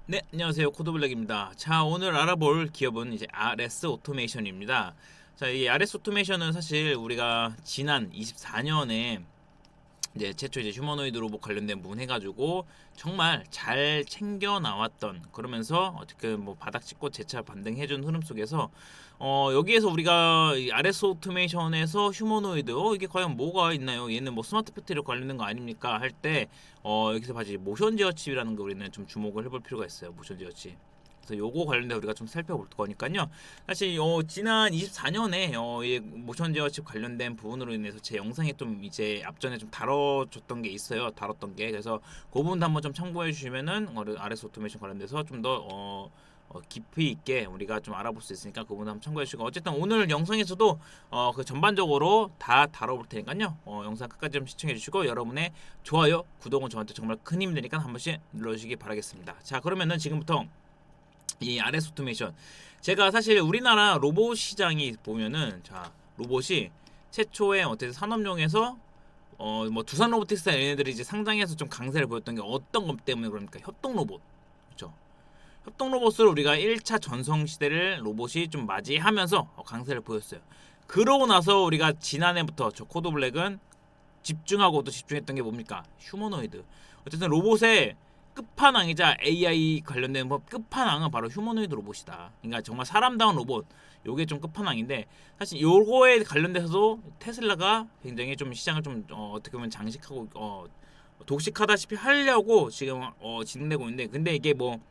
네, 안녕하세요. 코드블랙입니다. 자, 오늘 알아볼 기업은 이제 RS 오토메이션입니다. 자, 이 RS 오토메이션은 사실 우리가 지난 24년에 이제 최초 이제 휴머노이드 로봇 관련된 부분 해가지고 정말 잘 챙겨 나왔던, 그러면서 어떻게 뭐 바닥 찍고 재차 반등해준 흐름 속에서 여기에서 우리가 이 RS 오토메이션에서 휴머노이드 이게 과연 뭐가 있나요? 얘는 뭐 스마트 팩토리 관련된 거 아닙니까? 할 때 여기서 봐지 모션 제어 칩이라는 거 우리는 좀 주목을 해볼 필요가 있어요. 모션 제어 칩. 그래서 요거 관련돼 우리가 좀 살펴볼 거니까요. 사실 지난 24년에 이 모션 제어 칩 관련된 부분으로 인해서 제 영상에 좀 이제 앞전에 좀 다뤄줬던 게 있어요. 다뤘던 게. 그래서 그 부분도 한번 좀 참고해 주시면은 RS 오토메이션 관련돼서 좀 더 깊이 있게 우리가 좀 알아볼 수 있으니까 그 부분 한번 참고해 주시고, 어쨌든 오늘 영상에서도 그 전반적으로 다 다뤄볼 테니까요. 영상 끝까지 좀 시청해 주시고 여러분의 좋아요, 구독은 저한테 정말 큰 힘이 되니까 한 번씩 눌러주시기 바라겠습니다. 자, 그러면은 지금부터 이 RS 오토메이션, 제가 사실 우리나라 로봇 시장이 보면은, 자, 로봇이 최초의 어떻게 산업용에서 뭐 두산 로보틱스 얘네들이 이제 상장해서 좀 강세를 보였던 게 어떤 것 때문에 그러니까 협동 로봇, 그렇죠? 협동 로봇을 우리가 1차 전성 시대를 로봇이 좀 맞이하면서 강세를 보였어요. 그러고 나서 우리가 지난해부터 저 코드 블랙은 집중하고 또 집중했던 게 뭡니까? 휴머노이드. 어쨌든 로봇의 끝판왕이자 AI 관련된 법 끝판왕은 바로 휴머노이드 로봇이다. 그러니까 정말 사람다운 로봇. 요게 좀 끝판왕인데, 사실 요거에 관련돼서도 테슬라가 굉장히 좀 시장을 좀 어떻게 보면 장식하고 독식하다시피 하려고 지금 진행되고 있는데, 근데 이게 뭐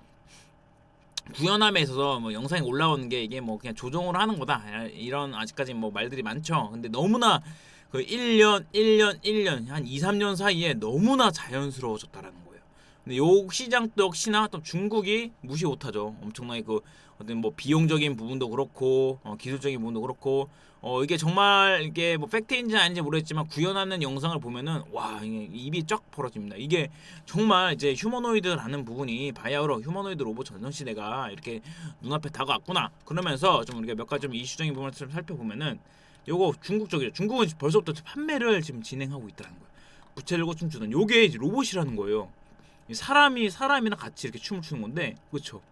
구현함에 있어서 뭐 영상이 올라오는 게 이게 뭐 그냥 조정으로 하는 거다, 이런 아직까지 뭐 말들이 많죠. 근데 너무나 그 1년 한 2, 3년 사이에 너무나 자연스러워졌다라는 거예요. 근데 요 시장도 역시나 또 중국이 무시 못하죠. 엄청나게 그 어떤 뭐 비용적인 부분도 그렇고 기술적인 부분도 그렇고 이게 정말 이게 뭐 팩트인지 아닌지 모르겠지만 구현하는 영상을 보면은 와, 이게 입이 쫙 벌어집니다. 이게 정말 이제 휴머노이드라는 부분이 바야흐로 휴머노이드 로봇 전성 시대가 이렇게 눈앞에 다가왔구나. 그러면서 좀 우리가 몇 가지 좀 이슈적인 부분을 좀 살펴보면은, 요거 중국 쪽이죠. 중국은 벌써부터 판매를 지금 진행하고 있다는 거예요. 부채를 춤추는 요게 이제 로봇이라는 거예요. 사람이 사람이랑 같이 이렇게 춤을 추는 건데, 그렇죠?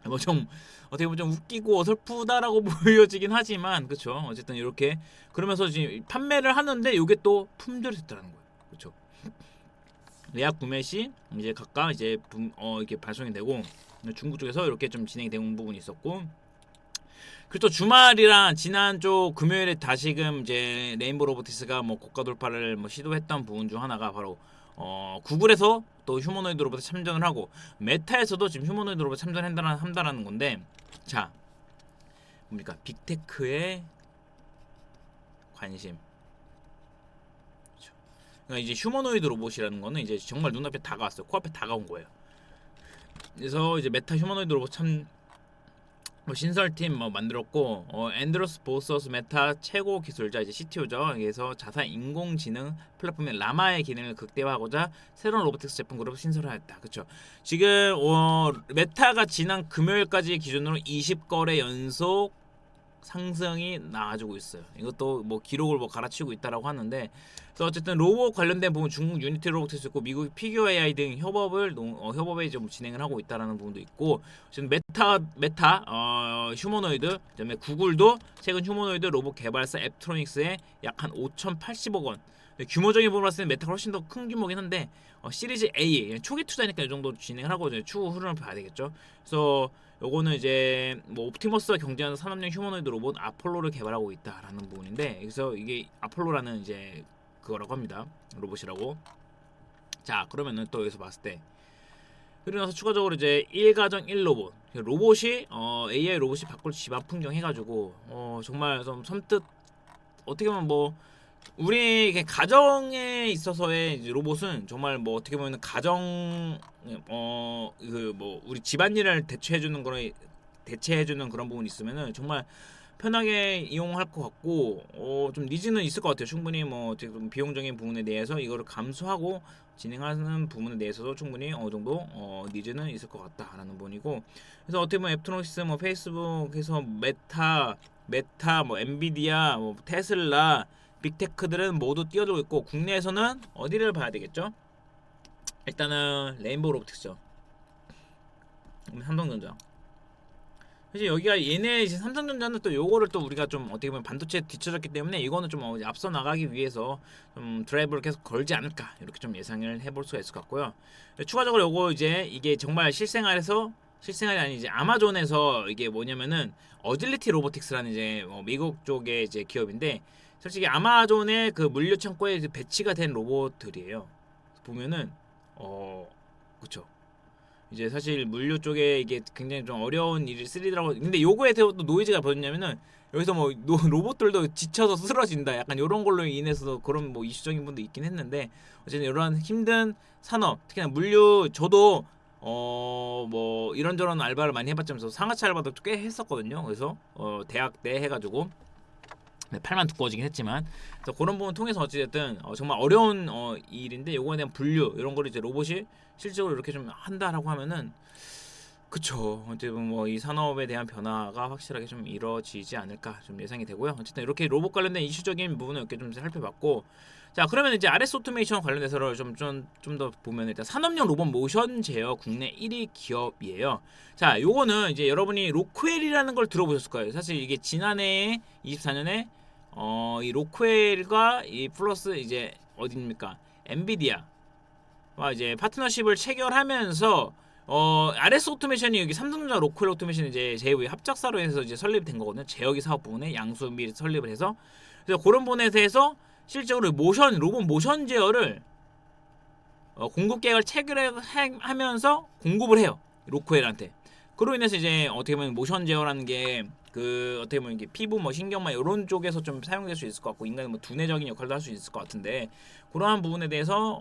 뭐 좀 어떻게 보면 좀 웃기고 어설프다라고 보여지긴 하지만, 그렇죠? 어쨌든 이렇게 그러면서 지금 판매를 하는데 요게 또 품절이 됐다는 거예요. 그렇죠? 예약 구매 시 이제 각각 이제 이렇게 발송이 되고, 중국 쪽에서 이렇게 좀 진행이 된 부분이 있었고, 그리고 또 주말이랑 지난 쪽 금요일에 다시금 이제 레인보우 로보티스가 뭐 고가 돌파를 뭐 시도했던 부분 중 하나가 바로 구글에서 또 휴머노이드 로봇에 참전을 하고, 메타에서도 지금 휴머노이드 로봇 참전한다라는 건데, 자, 뭡니까? 빅테크의 관심. 그렇죠. 그러니까 이제 휴머노이드 로봇이라는 거는 이제 정말 눈앞에 다가왔어요. 코앞에 다가온 거예요. 그래서 이제 메타 휴머노이드 로봇 참 뭐 신설팀 뭐 만들었고, 앤드로스 보서스 메타 최고 기술자 이제 CTO죠. 그래서 자사 인공지능 플랫폼인 라마의 기능을 극대화하고자 새로운 로보틱스 제품 그룹을 신설하였다. 그렇죠. 지금 메타가 지난 금요일까지 기준으로 20거래 연속 상승이 나와주고 있어요. 이것도 뭐 기록을 뭐 갈아치우고 있다라고 하는데, 그래서 어쨌든 로봇 관련된 부분 중국 유니티 로보틱스 있고 미국 피규어 AI 등 협업에 좀 진행을 하고 있다라는 부분도 있고, 지금 메타 휴머노이드, 그다음에 구글도 최근 휴머노이드 로봇 개발사 앱트로닉스에 약 한 5,080억 원. 규모적인 부분으로 봤을 때 메타가 훨씬 더 큰 규모긴 한데, 시리즈 A 초기 투자니까 이 정도 진행을 하고 이제 추후 흐름을 봐야 되겠죠. 그래서 요거는 이제 뭐 옵티머스와 경쟁하는 산업용 휴머노이드 로봇 아폴로를 개발하고 있다라는 부분인데, 그래서 이게 아폴로라는 이제 그거라고 합니다. 로봇이라고. 자, 그러면은 또 여기서 봤을 때, 그리고 나서 추가적으로 이제 1가정 1로봇 로봇이 AI 로봇이 바꿀 집안 풍경 해가지고 정말 좀 섬뜩, 어떻게 보면 뭐 우리 가정에 있어서의 로봇은 정말 뭐 어떻게 보면 가정 그 뭐 우리 집안일을 대체해주는 그런 부분이 있으면은 정말 편하게 이용할 것 같고, 좀 니즈는 있을 것 같아요. 충분히 뭐 지금 비용적인 부분에 대해서 이거를 감수하고 진행하는 부분에 대해서도 충분히 어느 정도 니즈는 있을 것 같다라는 부분이고, 그래서 어떻게 보면 앱토닉스 뭐 페이스북에서 메타 뭐 엔비디아 뭐 테슬라 빅테크들은 모두 뛰어들고 있고, 국내에서는 어디를 봐야 되겠죠? 일단은 레인보우 로보틱스죠. 삼성전자. 사실 여기가 얘네 이제 삼성전자는 또 요거를 또 우리가 좀 어떻게 보면 반도체에 뒤쳐졌기 때문에 이거는 좀 앞서 나가기 위해서 좀 드라이브를 계속 걸지 않을까 이렇게 좀 예상을 해볼 수가 있을 것 같고요. 추가적으로 요거 이제 이게 정말 실생활이 아니 이제 아마존에서 이게 뭐냐면은 어질리티 로보틱스라는 이제 미국 쪽의 이제 기업인데 솔직히 아마존의 그 물류 창고에 배치가 된 로봇들이에요. 보면은 그쵸. 이제 사실 물류 쪽에 이게 굉장히 좀 어려운 일을 쓰리더라고. 근데 요거에 대해서 또 노이즈가 뭐였냐면은 여기서 뭐 로봇들도 지쳐서 쓰러진다. 약간 요런 걸로 인해서 그런 뭐 이슈적인 분도 있긴 했는데 어쨌든 이런 힘든 산업, 특히나 물류 저도 뭐 이런저런 알바를 많이 해봤자면서 상하차 알바도 꽤 했었거든요. 그래서 대학 때 해가지고 네, 팔만 두꺼워지긴 했지만 그래서 그런 부분 통해서 어찌됐든 정말 어려운 일인데 요거에 대한 분류 이런 거를 이제 로봇이 실질적으로 이렇게 좀 한다라고 하면은 그쵸. 어쨌든 뭐 이 산업에 대한 변화가 확실하게 좀 이루어지지 않을까 좀 예상이 되고요. 어쨌든 이렇게 로봇 관련된 이슈적인 부분을 이렇게 좀 살펴봤고, 자 그러면 이제 RS 오토메이션 관련해서 좀 더 보면 일단 산업용 로봇 모션 제어 국내 1위 기업이에요. 자 요거는 이제 여러분이 로크웰이라는 걸 들어보셨을 거예요. 사실 이게 지난해 24년에 이 로크웰과 이 플러스 이제 어디입니까? 엔비디아와 이제 파트너십을 체결하면서 RS 오토메이션이 여기 삼성전자 로컬 오토메이션 이제 제2의 합작사로 해서 이제 설립된 거거든요. 제어기 사업 부분에 양수 및 설립을 해서 그래서 그런 부분에 대해서 실적으로 로봇 모션 제어를 공급 계약을 체결하면서 공급을 해요. 로크웰한테. 그로 인해서 이제 어떻게 보면 모션 제어라는 게 그 어떻게 보면 이게 피부 뭐 신경만 이런 쪽에서 좀 사용될 수 있을 것 같고 인간의 뭐 두뇌적인 역할도 할 수 있을 것 같은데 그러한 부분에 대해서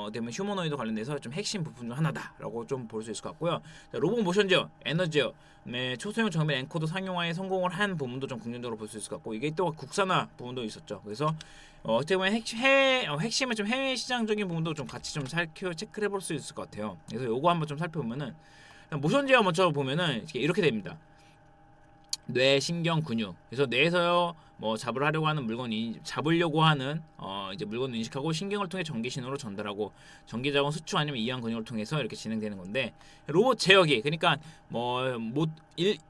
어떻게 보면 휴머노이드 관련돼서 좀 핵심 부분 중 하나다라고 좀 볼 수 있을 것 같고요. 자, 로봇 모션 제어, 에너지 제어, 초소형 정밀 엔코더 상용화에 성공을 한 부분도 좀 긍정적으로 볼 수 있을 것 같고 이게 또 국산화 부분도 있었죠. 그래서 어떻게 보면 핵심은 좀 해외 시장적인 부분도 좀 같이 좀 체크를 해볼 수 있을 것 같아요. 그래서 요거 한번 좀 살펴보면은 모션 제어 먼저 보면은 이렇게 됩니다. 뇌, 신경, 근육. 그래서 뇌에서 뭐 잡으려고 하는 물건이 잡으려고 하는 이제 물건을 인식하고 신경을 통해 전기 신호로 전달하고 전기 자원 수축 아니면 이완 근육을 통해서 이렇게 진행되는 건데 로봇 제어기 그러니까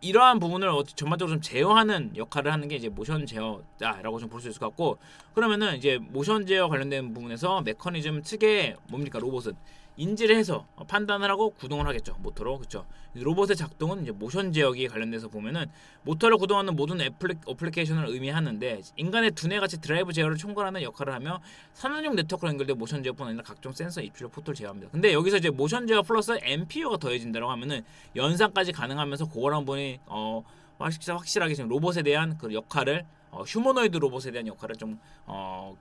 이러한 부분을 전반적으로 좀 제어하는 역할을 하는 게 이제 모션 제어다라고 좀 볼 수 있을 것 같고 그러면은 이제 모션 제어 관련된 부분에서 메커니즘 측에 뭡니까 로봇은 인지를 해서 판단을 하고 구동을 하겠죠 모터로 그렇죠. 로봇의 작동은 이제 모션 제어기에 관련돼서 보면은 모터를 구동하는 모든 어플리케이션을 의미하는데 인간의 두뇌같이 드라이브 제어를 총괄하는 역할을 하며 산업용 네트워크로 연결된 모션 제어뿐 아니라 각종 센서, 입출력, 포트를 제어합니다. 근데 여기서 이제 모션 제어 플러스 MPU가 더해진다고 하면은 연산까지 가능하면서 그거랑 보니 확실하게 지금 로봇에 대한 그 역할을 휴머노이드 로봇에 대한 역할을 좀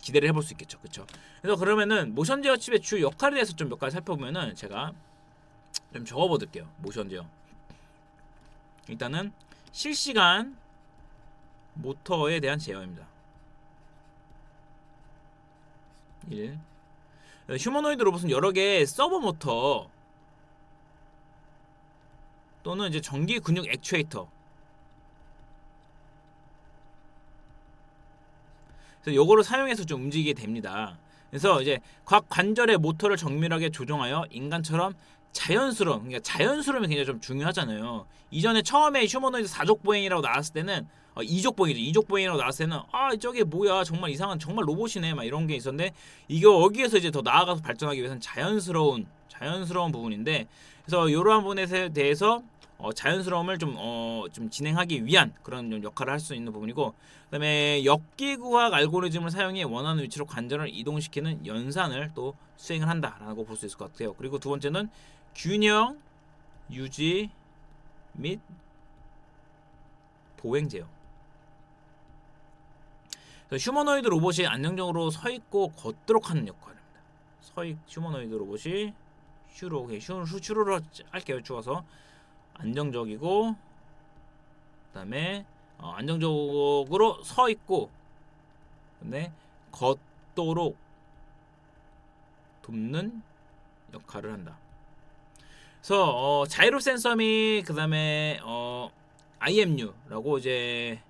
기대를 해볼 수 있겠죠, 그렇죠? 그래서 그러면은 모션 제어 칩의 주 역할에 대해서 좀 몇 가지 살펴보면은 제가 좀 적어볼게요. 모션 제어. 일단은 실시간 모터에 대한 제어입니다. 1. 휴머노이드 로봇은 여러 개의 서버 모터 또는 이제 전기 근육 액추에이터 그래서 요거를 사용해서 좀 움직이게 됩니다. 그래서 이제 각 관절의 모터를 정밀하게 조정하여 인간처럼 그러니까 자연스러움이 굉장히 좀 중요하잖아요. 이전에 처음에 휴머노이드 4족 보행이라고 나왔을 때는 이족 보행이죠. 이족 보행이라고 나왔을 때는 저게 뭐야 정말 이상한 정말 로봇이네 막 이런 게 있었는데 이게 여기에서 이제 더 나아가서 발전하기 위해서는 자연스러운 부분인데 그래서 이러한 부분에 대해서 자연스러움을 좀 진행하기 위한 그런 좀 역할을 할 수 있는 부분이고 그다음에 역기구학 알고리즘을 사용해 원하는 위치로 관절을 이동시키는 연산을 또 수행을 한다라고 볼 수 있을 것 같아요. 그리고 두 번째는 균형 유지 및 보행 제어. 휴머노이드 로봇이 안정적으로 서 있고 걷도록 하는 역할입니다. 휴머노이드 로봇이 슈로 할게요. 추워서 안정적이고 그다음에 안정적으로 서 있고 근데 걷도록 돕는 역할을 한다. 그래서 자이로 센서 및 그다음에 IMU라고 이제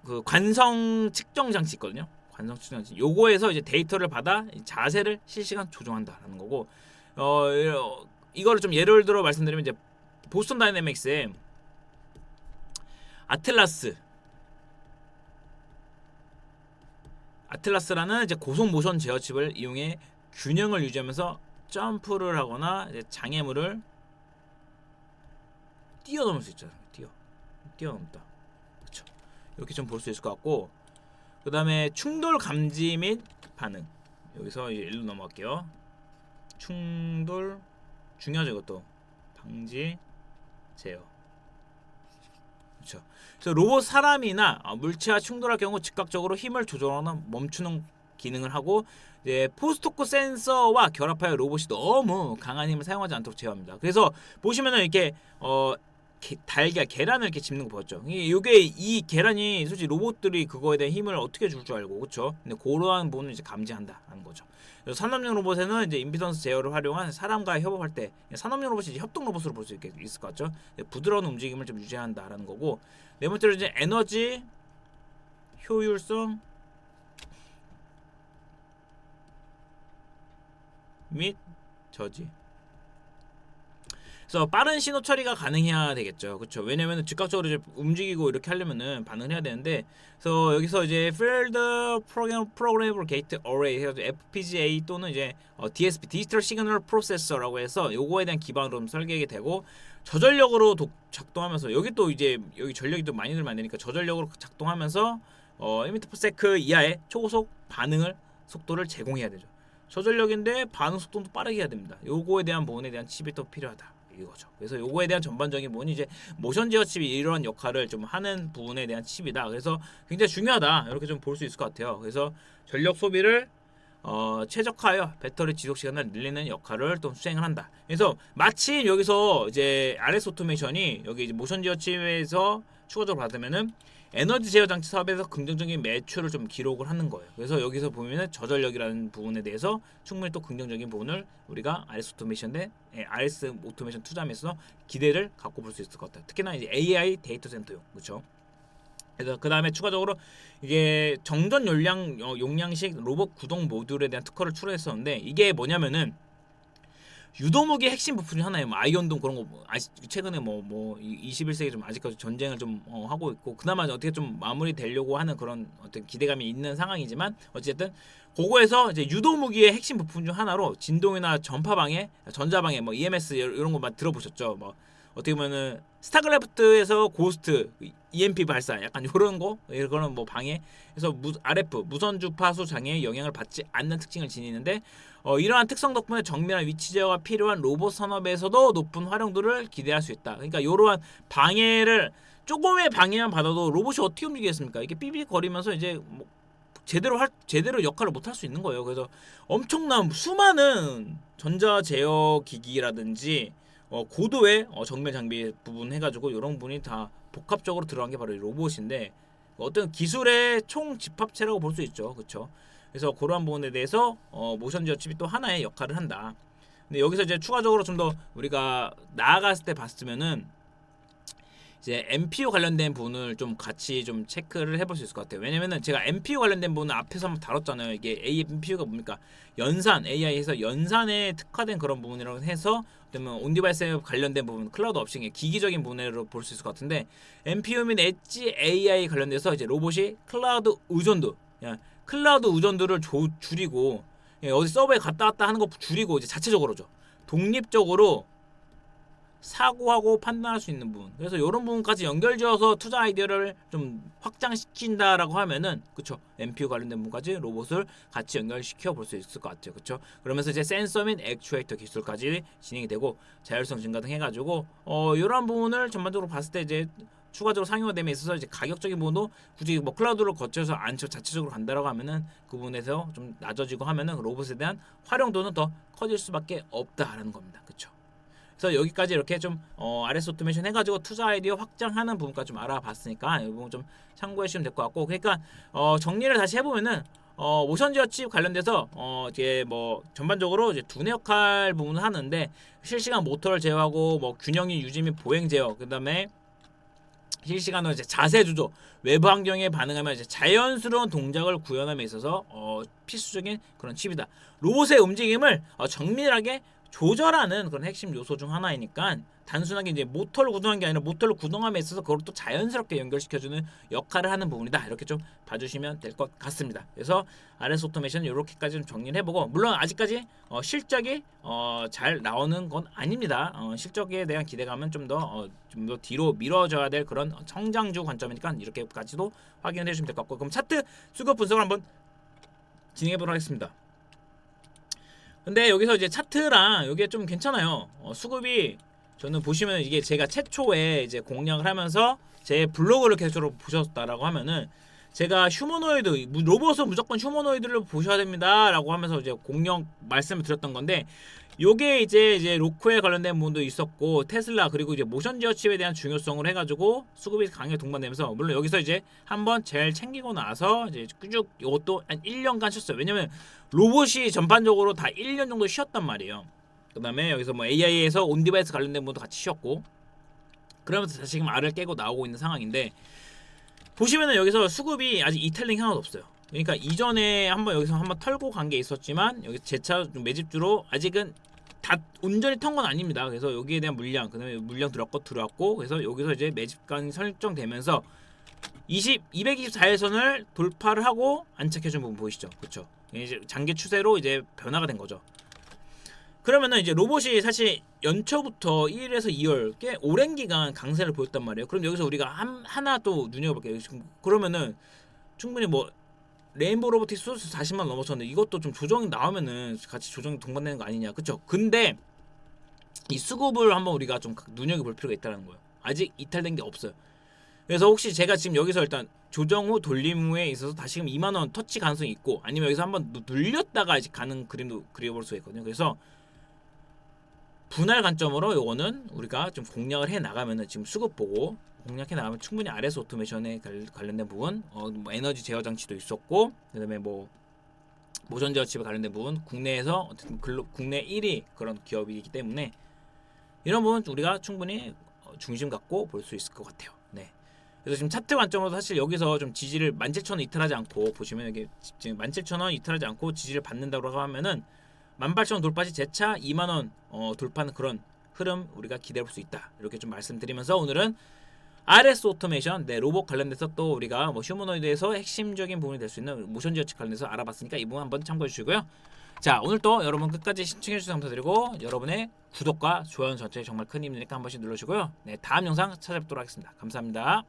그 관성 측정 장치 있거든요. 관성 측정 장치. 요거에서 이제 데이터를 받아 자세를 실시간 조정한다라는 거고 이거를 좀 예를 들어 말씀드리면 이제 보스턴 다이내믹스의 아틀라스라는 이제 고속 모션 제어 칩을 이용해 균형을 유지하면서 점프를 하거나 이제 장애물을 뛰어넘을 수 있잖아요. 뛰어넘다. 그렇죠. 이렇게 좀 볼 수 있을 것 같고, 그 다음에 충돌 감지 및 반응. 여기서 이제 일로 넘어갈게요. 충돌 중요하죠. 이것도 방지 제어. 그렇죠. 그래서 로봇 사람이나 물체와 충돌할 경우 즉각적으로 힘을 조절하거나 멈추는 기능을 하고, 이제 포스토크 센서와 결합하여 로봇이 너무 강한 힘을 사용하지 않도록 제어합니다. 그래서 보시면은 이렇게 계란을 이렇게 짚는 거 보였죠. 이게 이 계란이 솔직히 로봇들이 그거에 대한 힘을 어떻게 줄 줄 알고, 그렇죠? 근데 그러한 부분을 이제 감지한다는 거죠. 그래서 산업용 로봇에는 이제 임피던스 제어를 활용한 사람과 협업할 때, 산업용 로봇이 이제 협동 로봇으로 볼 수 있을 것 같죠. 부드러운 움직임을 좀 유지한다라는 거고, 네 번째로 이제 에너지 효율성 및 저지. 그래서 빠른 신호 처리가 가능해야 되겠죠. 그렇죠. 왜냐면은 즉각적으로 이제 움직이고 이렇게 하려면은 반응을 해야 되는데, 그래서 여기서 이제 Field Programmable Gate Array 해서 FPGA 또는 이제 DSP 디지털 시그널 프로세서라고 해서 요거에 대한 기반으로 설계하게 되고, 저전력으로 작동하면서, 여기 또 이제 여기 전력이 또 많이 들면 안 되니까 저전력으로 작동하면서 1m/s 이하의 초고속 반응을 속도를 제공해야 되죠. 저전력인데 반응 속도도 빠르게 해야 됩니다. 요거에 대한 부분에 대한 칩이 또 필요하다. 이거죠. 그래서 요거에 대한 전반적인 부분이 이제 모션 제어 칩이 이런 역할을 좀 하는 부분에 대한 칩이다. 그래서 굉장히 중요하다. 이렇게 좀 볼 수 있을 것 같아요. 그래서 전력 소비를 최적화하여 배터리 지속 시간을 늘리는 역할을 또 수행을 한다. 그래서 마침 여기서 이제 RS 오토메이션이 여기 이제 모션 제어 칩에서 추가적으로 받으면은 에너지 제어 장치 사업에서 긍정적인 매출을 좀 기록을 하는 거예요. 그래서 여기서 보면은 저전력이라는 부분에 대해서 충분히 또 긍정적인 부분을 우리가 RS 오토메이션 투자하면서 기대를 갖고 볼 수 있을 것 같아요. 특히나 이제 AI 데이터 센터용, 그렇죠? 그래서 그 다음에 추가적으로 이게 정전 용량식 로봇 구동 모듈에 대한 특허를 출원했었는데, 이게 뭐냐면은 유도무기 핵심 부품 중 하나예요. 아이언돔 그런 거 최근에 21세기 좀 아직까지 전쟁을 좀 하고 있고, 그나마 어떻게 좀 마무리되려고 하는 그런 어떤 기대감이 있는 상황이지만, 어쨌든 그거에서 이제 유도무기의 핵심 부품 중 하나로 진동이나 전파방해, 전자방해, EMS 이런 거만 들어보셨죠? 어떻게 보면은 스타크래프트에서 고스트 EMP 발사 약간 이런 거, 이거는 방해. 그래서 RF 무선 주파수 장애에 영향을 받지 않는 특징을 지니는데, 이러한 특성 덕분에 정밀한 위치 제어가 필요한 로봇 산업에서도 높은 활용도를 기대할 수 있다. 그러니까 이러한 방해를, 조금의 방해만 받아도 로봇이 어떻게 움직이겠습니까? 이게 삐삐거리면서 이제 제대로 역할을 못 할 수 있는 거예요. 그래서 엄청난 수많은 전자 제어 기기라든지 고도의 정밀 장비 부분 해가지고 이런 부분이 다 복합적으로 들어간 게 바로 이 로봇인데, 어떤 기술의 총 집합체라고 볼 수 있죠. 그렇죠? 그래서 그러한 부분에 대해서 모션 제어 칩이 또 하나의 역할을 한다. 근데 여기서 이제 추가적으로 좀 더 우리가 나아갔을 때 봤으면은 이제 MPU 관련된 부분을 좀 같이 좀 체크를 해볼 수 있을 것 같아요. 왜냐면은 제가 MPU 관련된 부분은 앞에서 한번 다뤘잖아요. 이게 MPU가 뭡니까? 연산, AI에서 연산에 특화된 그런 부분이라고 해서, 그러면 온디바이스에 관련된 부분, 클라우드 업싱의 기기적인 부분으로 볼 수 있을 것 같은데, MPU 및 엣지 AI 관련돼서 이제 로봇이 클라우드 의존도를 줄이고, 어디 서버에 갔다 왔다 하는 거 줄이고, 이제 자체적으로죠. 독립적으로 사고하고 판단할 수 있는 부분. 그래서 이런 부분까지 연결지어서 투자 아이디어를 좀 확장시킨다라고 하면은, 그쵸, MPU 관련된 부분까지 로봇을 같이 연결시켜 볼 수 있을 것 같아요. 그쵸. 그러면서 이제 센서 및 액추에이터 기술까지 진행이 되고, 자율성 증가 등 해가지고 이런 부분을 전반적으로 봤을 때 이제 추가적으로 상용화됨에 있어서 이제 가격적인 부분도 굳이 클라우드를 거쳐서 안 자체적으로 간다라고 하면은 그 부분에서 좀 낮아지고 하면은 로봇에 대한 활용도는 더 커질 수밖에 없다라는 겁니다. 그쵸. 그래서 여기까지 이렇게 좀 RS 오토메이션 해가지고 투자 아이디어 확장하는 부분까지 좀 알아봤으니까 이 부분 좀 참고해 주시면 될 것 같고, 그러니까 정리를 다시 해보면은 모션 제어 칩 관련돼서 이게 전반적으로 이제 두뇌 역할 부분을 하는데, 실시간 모터를 제어하고 균형이 유지 및 보행 제어, 그다음에 실시간으로 이제 자세 조조, 외부 환경에 반응하며 이제 자연스러운 동작을 구현함에 있어서 필수적인 그런 칩이다. 로봇의 움직임을 정밀하게 조절하는 그런 핵심 요소 중 하나이니까 단순하게 이제 모터를 구동한 게 아니라 모터를 구동함에 있어서 그걸 또 자연스럽게 연결시켜주는 역할을 하는 부분이다. 이렇게 좀 봐주시면 될 것 같습니다. 그래서 RS 오토메이션 이렇게까지 좀 정리를 해보고, 물론 아직까지 실적이 잘 나오는 건 아닙니다. 실적에 대한 기대감은 좀 더 뒤로 미뤄져야 될 그런 성장주 관점이니까 이렇게까지도 확인을 해주시면 될 것 같고, 그럼 차트 수급 분석을 한번 진행해보도록 하겠습니다. 근데 여기서 이제 차트랑 이게 좀 괜찮아요. 수급이 저는 보시면 이게 제가 최초에 이제 공략을 하면서 제 블로그를 계속 보셨다라고 하면은 제가 휴머노이드 로봇은 무조건 휴머노이드를 보셔야 됩니다라고 하면서 이제 공략 말씀을 드렸던 건데, 요게 이제 로크에 관련된 부분도 있었고 테슬라 그리고 이제 모션 지어 칩에 대한 중요성을 해가지고 수급이 강하게 동반되면서, 물론 여기서 이제 한번 제일 챙기고 나서 이제 쭉 이것도 한 1년간 쉬었어요. 왜냐면 로봇이 전반적으로 다 1년 정도 쉬었단 말이에요. 그 다음에 여기서 뭐 AI에서 온디바이스 관련된 부분도 같이 쉬었고, 그러면서 다시 지금 R을 깨고 나오고 있는 상황인데, 보시면은 여기서 수급이 아직 이탈링 하나도 없어요. 그러니까 이전에 한번 여기서 한번 털고 간 게 있었지만 여기 재차 매집주로 아직은 다 온전히 턴 건 아닙니다. 그래서 여기에 대한 물량, 그다음에 물량 들어왔고, 그래서 여기서 이제 매집관이 설정되면서 224일선을 돌파를 하고 안착해준 부분 보이시죠? 그렇죠? 이제 장기 추세로 이제 변화가 된 거죠. 그러면은 이제 로봇이 사실 연초부터 1일에서 2월 꽤 오랜 기간 강세를 보였단 말이에요. 그럼 여기서 우리가 하나 또 눈여겨볼게요. 그러면은 충분히 뭐 레인보우 로보틱스 소스 40만 넘었었는데 이것도 좀 조정이 나오면은 같이 조정이 동반되는 거 아니냐, 그쵸? 근데 이 수급을 한번 우리가 좀 눈여겨볼 필요가 있다는 거예요. 아직 이탈된 게 없어요. 그래서 혹시 제가 지금 여기서 일단 조정 후 돌림 후에 있어서 다시금 2만원 터치 가능성이 있고, 아니면 여기서 한번 눌렸다가 이제 가는 그림도 그려볼 수가 있거든요. 그래서 분할 관점으로 요거는 우리가 좀 공략을 해 나가면은, 지금 수급 보고 공략해 나가면 충분히 RS 오토메이션에 관련된 부분, 뭐 에너지 제어 장치도 있었고, 그다음에 뭐 모션 제어 칩에 관련된 부분, 국내에서 어쨌든 국내 1위 그런 기업이기 때문에 이런 부분 우리가 충분히 중심 갖고 볼 수 있을 것 같아요. 네. 그래서 지금 차트 관점으로 사실 여기서 좀 지지를 17,000원 이탈하지 않고, 보시면 여기 지금 17,000원 이탈하지 않고 지지를 받는다고 하면은 18,000원 돌파 시 재차 2만원 돌파하는 그런 흐름 우리가 기대해 볼 수 있다. 이렇게 좀 말씀드리면서 오늘은 RS 오토메이션, 네, 로봇 관련돼서 또 우리가 뭐 휴머노이드에서 핵심적인 부분이 될 수 있는 모션 지어 칩 관련돼서 알아봤으니까 이 부분 한번 참고해 주시고요. 자, 오늘 또 여러분 끝까지 시청해 주셔서 감사드리고, 여러분의 구독과 좋아요 전체 정말 큰 힘이 되니까 한 번씩 눌러주시고요. 네, 다음 영상 찾아뵙도록 하겠습니다. 감사합니다.